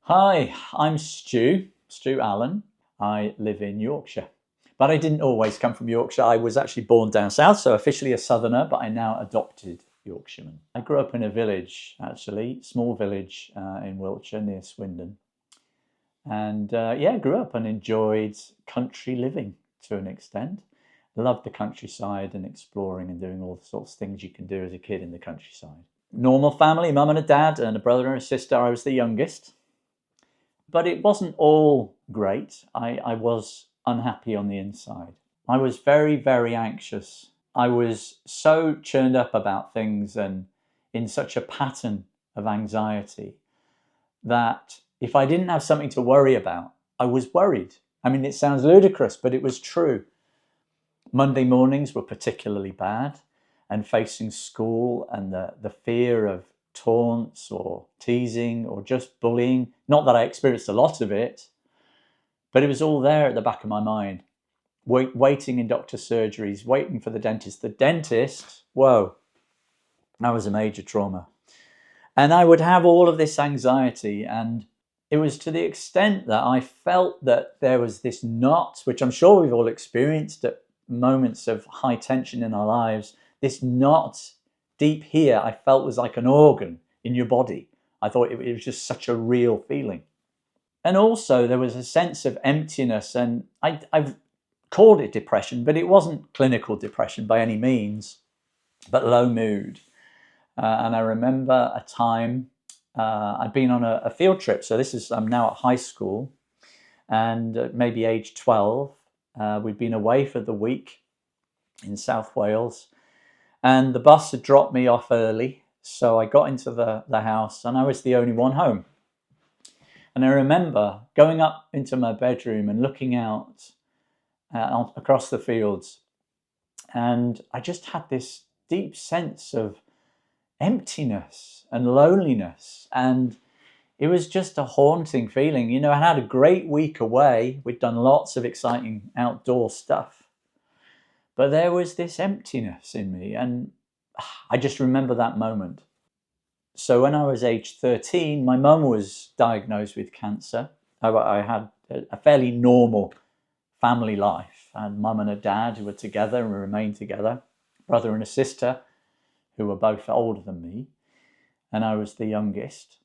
Hi, I'm Stu Allan. I live in Yorkshire. But I didn't always come from Yorkshire. I was actually born down south, so officially a southerner, but I now adopted Yorkshireman. I grew up in a village, actually, small village in Wiltshire near Swindon. And yeah, grew up and enjoyed country living to an extent. Loved the countryside and exploring and doing all the sorts of things you can do as a kid in the countryside. Normal family, mum and a dad and a brother and a sister. I was the youngest. But it wasn't all great. I was unhappy on the inside. I was very, very anxious. I was so churned up about things and in such a pattern of anxiety that if I didn't have something to worry about, I was worried. I mean, it sounds ludicrous, but it was true. Monday mornings were particularly bad, and facing school and the fear of taunts or teasing or just bullying. Not that I experienced a lot of it, but it was all there at the back of my mind. Waiting in doctor's surgeries, waiting for the dentist. The dentist, whoa, that was a major trauma. And I would have all of this anxiety, and it was to the extent that I felt that there was this knot, which I'm sure we've all experienced at moments of high tension in our lives, this knot deep here I felt was like an organ in your body. I thought it was just such a real feeling. And also there was a sense of emptiness, and I've called it depression, but it wasn't clinical depression by any means, but low mood. And I remember a time I'd been on a field trip. So I'm now at high school, and maybe age 12, we'd been away for the week in South Wales. And the bus had dropped me off early, so I got into the house and I was the only one home. And I remember going up into my bedroom and looking out across the fields, and I just had this deep sense of emptiness and loneliness, and it was just a haunting feeling. You know, I had a great week away. We'd done lots of exciting outdoor stuff. But there was this emptiness in me, and I just remember that moment. So when I was age 13, my mum was diagnosed with cancer. I had a fairly normal family life. I had mum and a dad who were together and remained together, brother and a sister who were both older than me, and I was the youngest.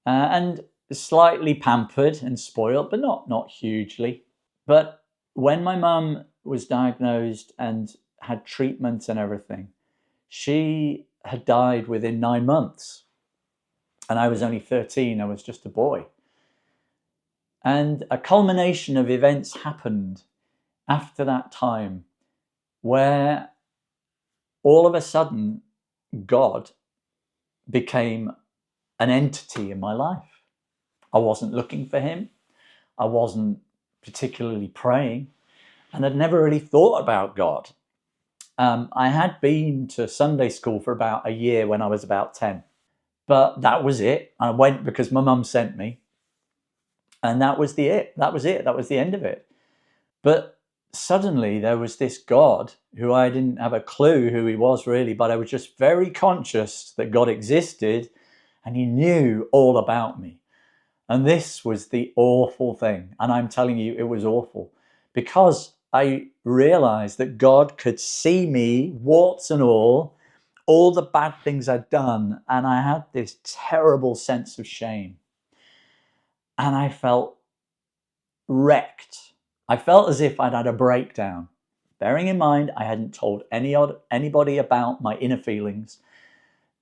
And slightly pampered and spoiled, but not hugely. But when my mum was diagnosed and had treatment and everything, she had died within 9 months. And I was only 13, I was just a boy. And a culmination of events happened after that time where all of a sudden God became an entity in my life. I wasn't looking for him. I wasn't particularly praying, and I'd never really thought about God. I had been to Sunday school for about a year when I was about 10, but that was it. I went because my mum sent me, and that was it. That was the end of it. But suddenly there was this God who I didn't have a clue who he was really, but I was just very conscious that God existed and he knew all about me. And this was the awful thing. And I'm telling you, it was awful because I realized that God could see me, warts and all the bad things I'd done. And I had this terrible sense of shame. And I felt wrecked. I felt as if I'd had a breakdown. Bearing in mind, I hadn't told anybody about my inner feelings.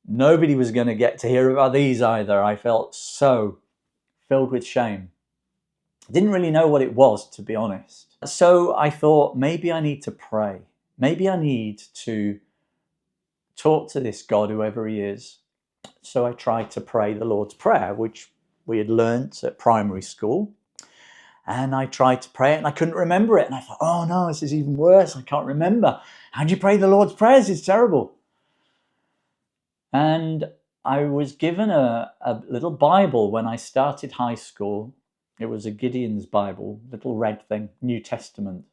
Nobody was going to get to hear about these either. I felt so filled with shame. Didn't really know what it was, to be honest. So I thought, maybe I need to pray. Maybe I need to talk to this God, whoever he is. So I tried to pray the Lord's Prayer, which we had learnt at primary school. And I tried to pray it and I couldn't remember it. And I thought, oh no, this is even worse. I can't remember. How do you pray the Lord's Prayers? It's terrible. And I was given a little Bible when I started high school. It was a Gideon's Bible, little red thing, New Testament.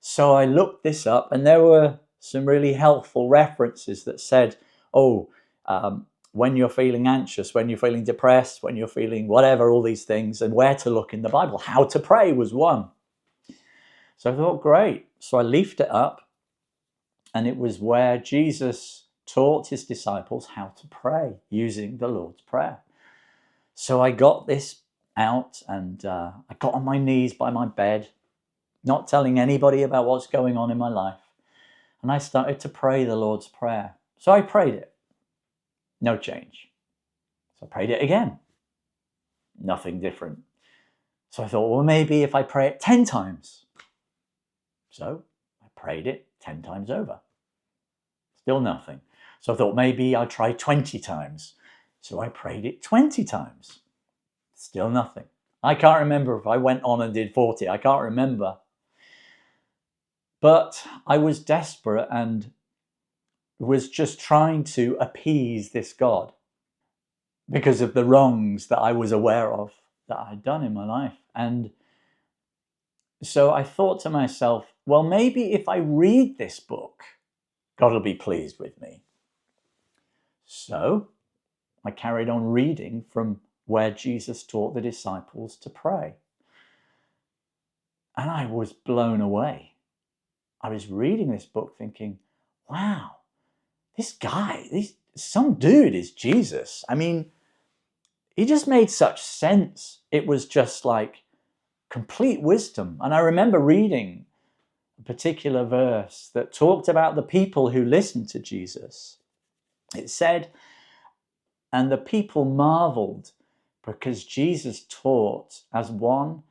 So I looked this up and there were some really helpful references that said, when you're feeling anxious, when you're feeling depressed, when you're feeling whatever, all these things, and where to look in the Bible. How to pray was one. So I thought, great. So I leafed it up, and it was where Jesus taught his disciples how to pray using the Lord's Prayer. So I got this out, and I got on my knees by my bed, not telling anybody about what's going on in my life. And I started to pray the Lord's Prayer. So I prayed it. No change. So I prayed it again. Nothing different. So I thought, well, maybe if I pray it 10 times. So I prayed it 10 times over. Still nothing. So I thought maybe I'll try 20 times. So I prayed it 20 times. Still nothing. I can't remember if I went on and did 40. I can't remember. But I was desperate and was just trying to appease this God because of the wrongs that I was aware of that I had done in my life. And so I thought to myself, well, maybe if I read this book, God will be pleased with me. So I carried on reading from where Jesus taught the disciples to pray. And I was blown away. I was reading this book thinking, wow, this guy, some dude is Jesus. I mean, he just made such sense. It was just like complete wisdom. And I remember reading a particular verse that talked about the people who listened to Jesus. It said, and the people marveled because Jesus taught as one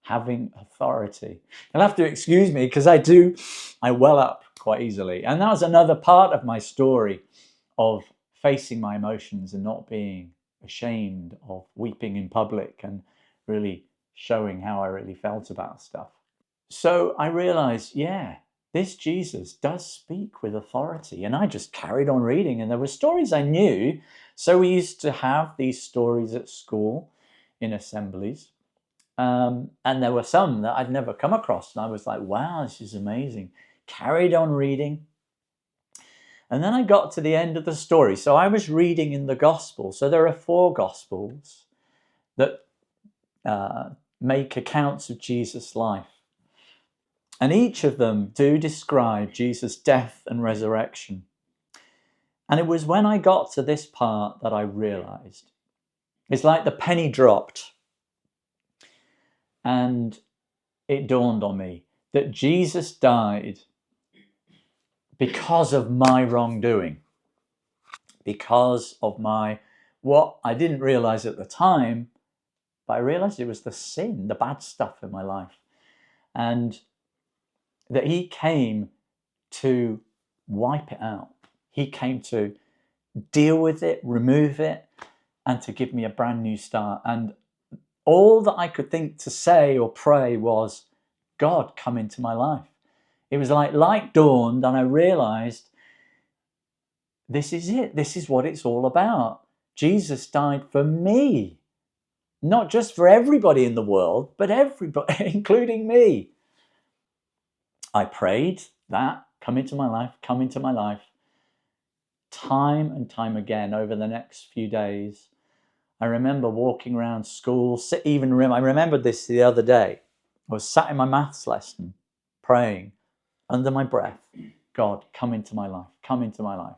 having authority. You'll have to excuse me because I well up quite easily. And that was another part of my story of facing my emotions and not being ashamed of weeping in public and really showing how I really felt about stuff. So I realized, yeah, this Jesus does speak with authority. And I just carried on reading, and there were stories I knew. So we used to have these stories at school in assemblies. And there were some that I'd never come across. And I was like, wow, this is amazing. Carried on reading. And then I got to the end of the story. So I was reading in the gospel. So there are 4 gospels that make accounts of Jesus' life. And each of them do describe Jesus' death and resurrection. And it was when I got to this part that I realized. It's like the penny dropped. And it dawned on me that Jesus died because of my wrongdoing. Because of what I didn't realize at the time, but I realized it was the sin, the bad stuff in my life. And that he came to wipe it out. He came to deal with it, remove it, and to give me a brand new start. And all that I could think to say or pray was, God, come into my life. It was like light dawned, and I realized this is it. This is what it's all about. Jesus died for me. Not just for everybody in the world, but everybody, including me. I prayed that, come into my life, come into my life, time and time again over the next few days. I remember walking around school, I remembered this the other day. I was sat in my maths lesson, praying under my breath, God, come into my life, come into my life.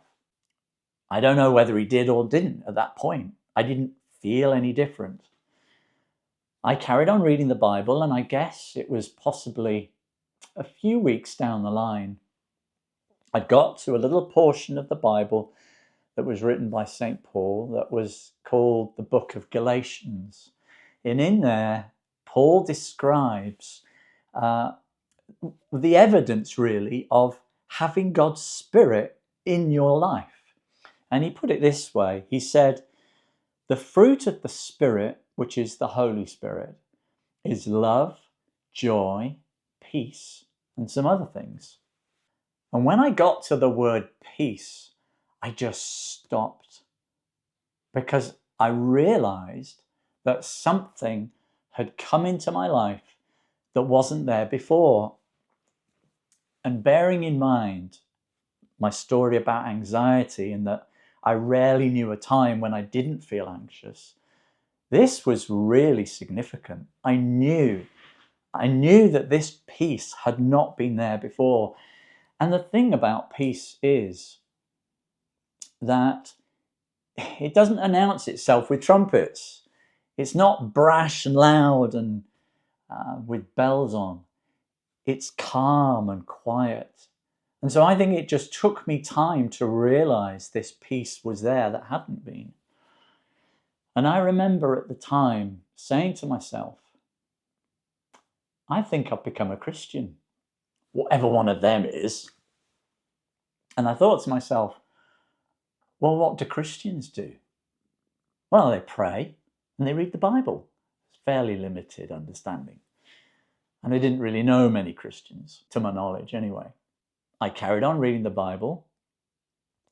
I don't know whether he did or didn't at that point. I didn't feel any different. I carried on reading the Bible, and I guess it was possibly a few weeks down the line, I got to a little portion of the Bible that was written by St. Paul that was called the Book of Galatians. And in there, Paul describes the evidence, really, of having God's Spirit in your life. And he put it this way. He said, the fruit of the Spirit, which is the Holy Spirit, is love, joy, peace, and some other things. And when I got to the word peace, I just stopped because I realized that something had come into my life that wasn't there before. And bearing in mind my story about anxiety and that I rarely knew a time when I didn't feel anxious. This was really significant. I knew that this peace had not been there before. And the thing about peace is that it doesn't announce itself with trumpets. It's not brash and loud and with bells on. It's calm and quiet. And so I think it just took me time to realize this peace was there that hadn't been. And I remember at the time saying to myself, I think I've become a Christian, whatever one of them is. And I thought to myself, well, what do Christians do? Well, they pray and they read the Bible. It's fairly limited understanding. And I didn't really know many Christians, to my knowledge anyway. I carried on reading the Bible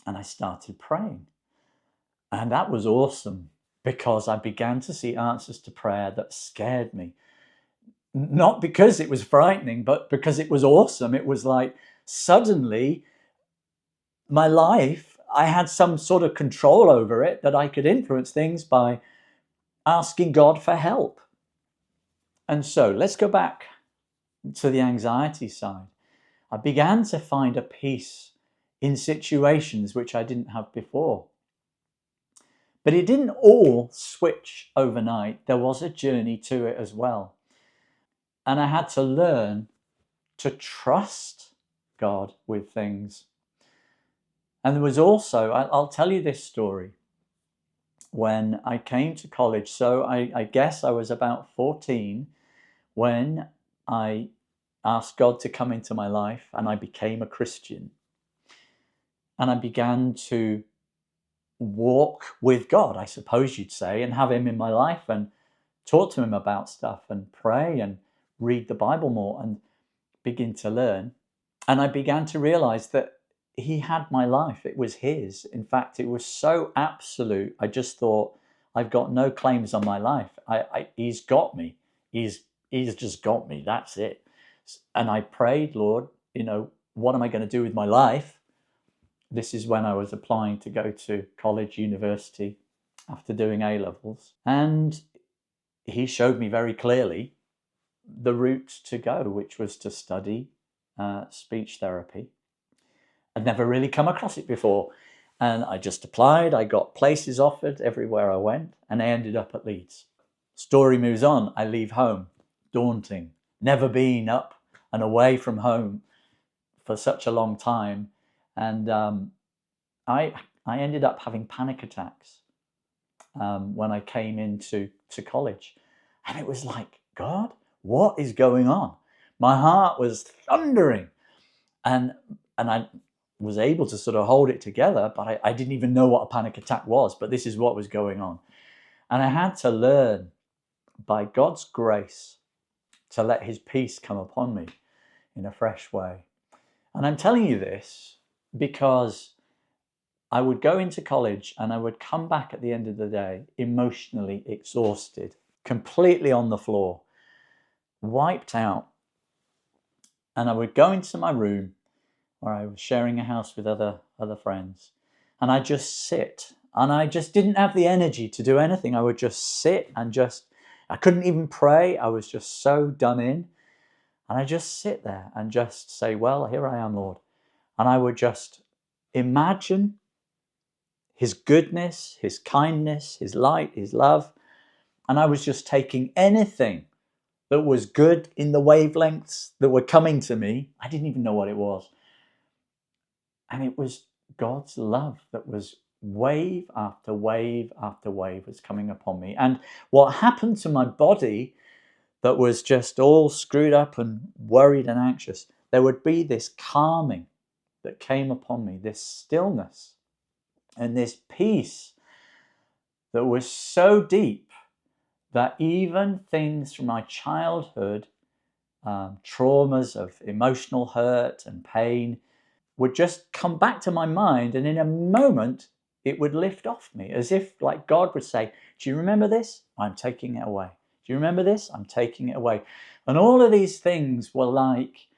and I started praying. And that was awesome because I began to see answers to prayer that scared me. Not because it was frightening, but because it was awesome. It was like suddenly my life, I had some sort of control over it, that I could influence things by asking God for help. And so let's go back to the anxiety side. I began to find a peace in situations which I didn't have before. But it didn't all switch overnight. There was a journey to it as well. And I had to learn to trust God with things. And there was also, I'll tell you this story. When I came to college, so I guess I was about 14 when I asked God to come into my life and I became a Christian. And I began to walk with God, I suppose you'd say, and have him in my life and talk to him about stuff and pray and read the Bible more and begin to learn. And I began to realize that he had my life. It was his. In fact, it was so absolute. I just thought, I've got no claims on my life. He's got me. He's just got me. That's it. And I prayed, Lord, what am I going to do with my life? This is when I was applying to go to college, university, after doing A-levels. And he showed me very clearly the route to go, which was to study speech therapy. I'd never really come across it before. And I just applied. I got places offered everywhere I went, and I ended up at Leeds. Story moves on. I leave home. Daunting. Never been up and away from home for such a long time. And I ended up having panic attacks when I came into college. And it was like, God, what is going on? My heart was thundering. And I was able to sort of hold it together, but I didn't even know what a panic attack was, but this is what was going on. And I had to learn, by God's grace, to let his peace come upon me in a fresh way. And I'm telling you this because I would go into college and I would come back at the end of the day emotionally exhausted, completely on the floor, wiped out. And I would go into my room where I was sharing a house with other friends, and I'd just sit, and I just didn't have the energy to do anything. I would just sit and I couldn't even pray. I was just so done in. And I just sit there and just say, well, here I am, Lord. And I would just imagine his goodness, his kindness, his light, his love. And I was just taking anything that was good in the wavelengths that were coming to me. I didn't even know what it was. And it was God's love that was wave after wave after wave was coming upon me. And what happened to my body that was just all screwed up and worried and anxious, there would be this calming that came upon me, this stillness and this peace that was so deep that even things from my childhood, traumas of emotional hurt and pain, would just come back to my mind, and in a moment it would lift off me, as if like God would say, do you remember this? I'm taking it away. Do you remember this? I'm taking it away. And all of these things were like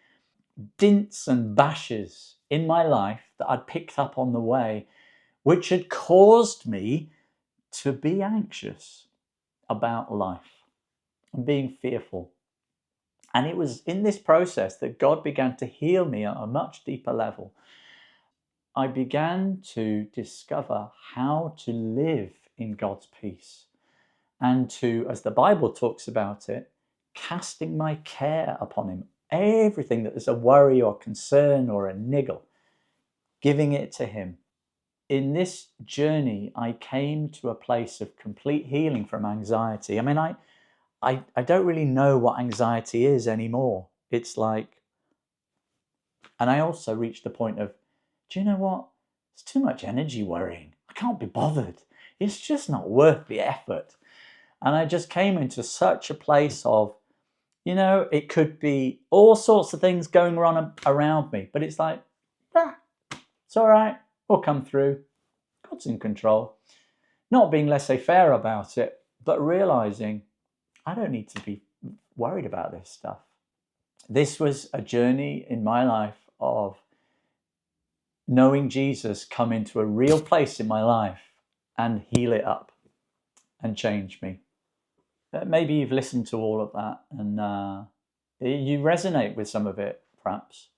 dints and bashes in my life that I'd picked up on the way, which had caused me to be anxious about life and being fearful. And it was in this process that God began to heal me at a much deeper level. I began to discover how to live in God's peace and to, as the Bible talks about it, casting my care upon him. Everything that is a worry or concern or a niggle, giving it to him. In this journey, I came to a place of complete healing from anxiety. I mean, I don't really know what anxiety is anymore. It's like, and I also reached the point of, do you know what? It's too much energy worrying. I can't be bothered. It's just not worth the effort. And I just came into such a place of, it could be all sorts of things going on around me, but it's like, it's all right. We'll come through. God's in control. Not being laissez-faire about it, but realizing I don't need to be worried about this stuff. This was a journey in my life of knowing Jesus come into a real place in my life and heal it up and change me. Maybe you've listened to all of that and you resonate with some of it, perhaps.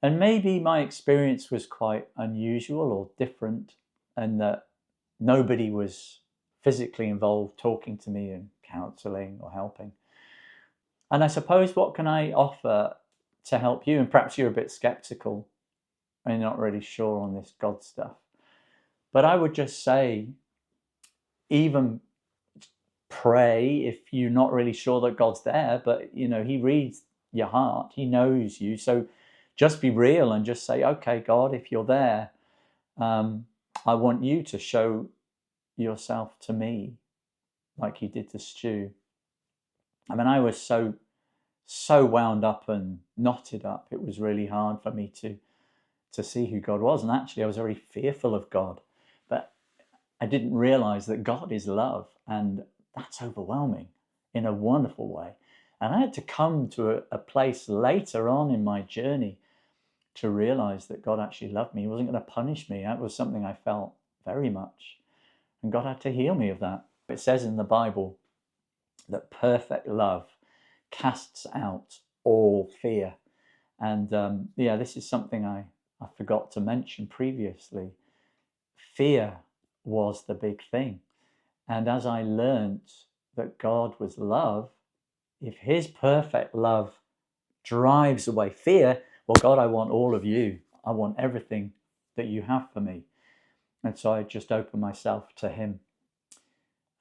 And maybe my experience was quite unusual or different, and that nobody was physically involved talking to me and counseling or helping. And I suppose, what can I offer to help you? And perhaps you're a bit skeptical and you're not really sure on this God stuff. But I would just say, even pray if you're not really sure that God's there, but he reads your heart, he knows you. So just be real and just say, okay, God, if you're there, I want you to show yourself to me like you did to Stu. I mean, I was so wound up and knotted up. It was really hard for me to see who God was. And actually, I was very fearful of God. But I didn't realize that God is love. And that's overwhelming in a wonderful way. And I had to come to a place later on in my journey to realize that God actually loved me. He wasn't going to punish me. That was something I felt very much. And God had to heal me of that. It says in the Bible that perfect love casts out all fear. And this is something I forgot to mention previously. Fear was the big thing. And as I learnt that God was love, if his perfect love drives away fear, well, God, I want all of you. I want everything that you have for me. And so I just open myself to him.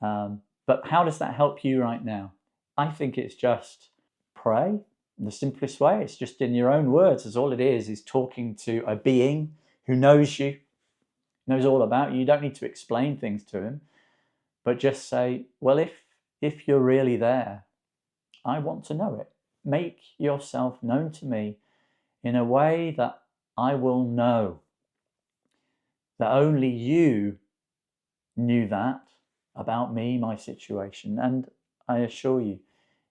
But how does that help you right now? I think it's just pray in the simplest way. It's just in your own words. That's all it is talking to a being who knows you, knows all about you. You don't need to explain things to him, but just say, well, if you're really there, I want to know it. Make yourself known to me in a way that I will know that only you knew that about me, my situation. And I assure you,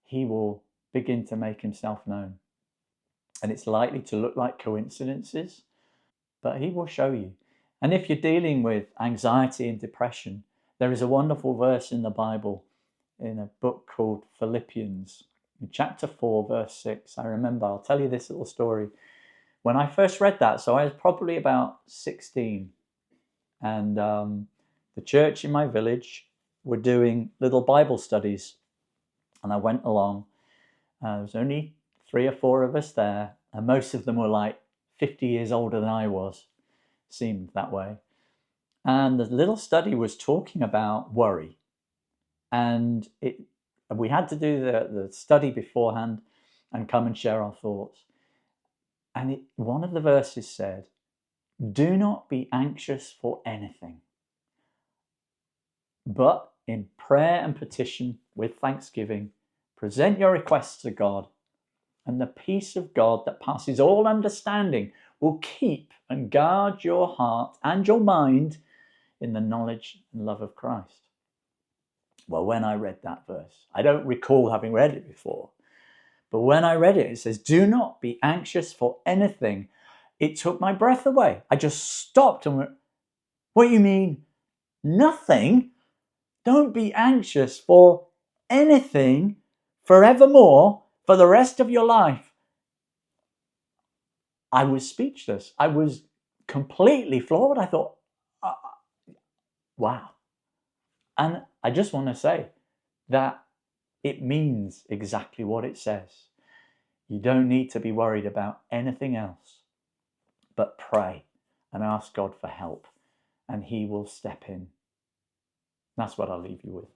he will begin to make himself known. And it's likely to look like coincidences, but he will show you. And if you're dealing with anxiety and depression, there is a wonderful verse in the Bible in a book called Philippians, in chapter 4, verse 6. I remember, I'll tell you this little story. When I first read that, so I was probably about 16, and the church in my village were doing little Bible studies, and I went along. There was only 3 or 4 of us there, and most of them were like 50 years older than I was. Seemed that way. And the little study was talking about worry, and we had to do the study beforehand and come and share our thoughts. And one of the verses said, do not be anxious for anything, but in prayer and petition with thanksgiving, present your requests to God, and the peace of God that passes all understanding will keep and guard your heart and your mind in the knowledge and love of Christ. Well, when I read that verse, I don't recall having read it before, but when I read it, it says, do not be anxious for anything. It took my breath away. I just stopped and went, What you mean? Nothing? Don't be anxious for anything forevermore for the rest of your life. I was speechless. I was completely floored. I thought, wow. And I just want to say that it means exactly what it says. You don't need to be worried about anything else, but pray and ask God for help, and He will step in. That's what I'll leave you with.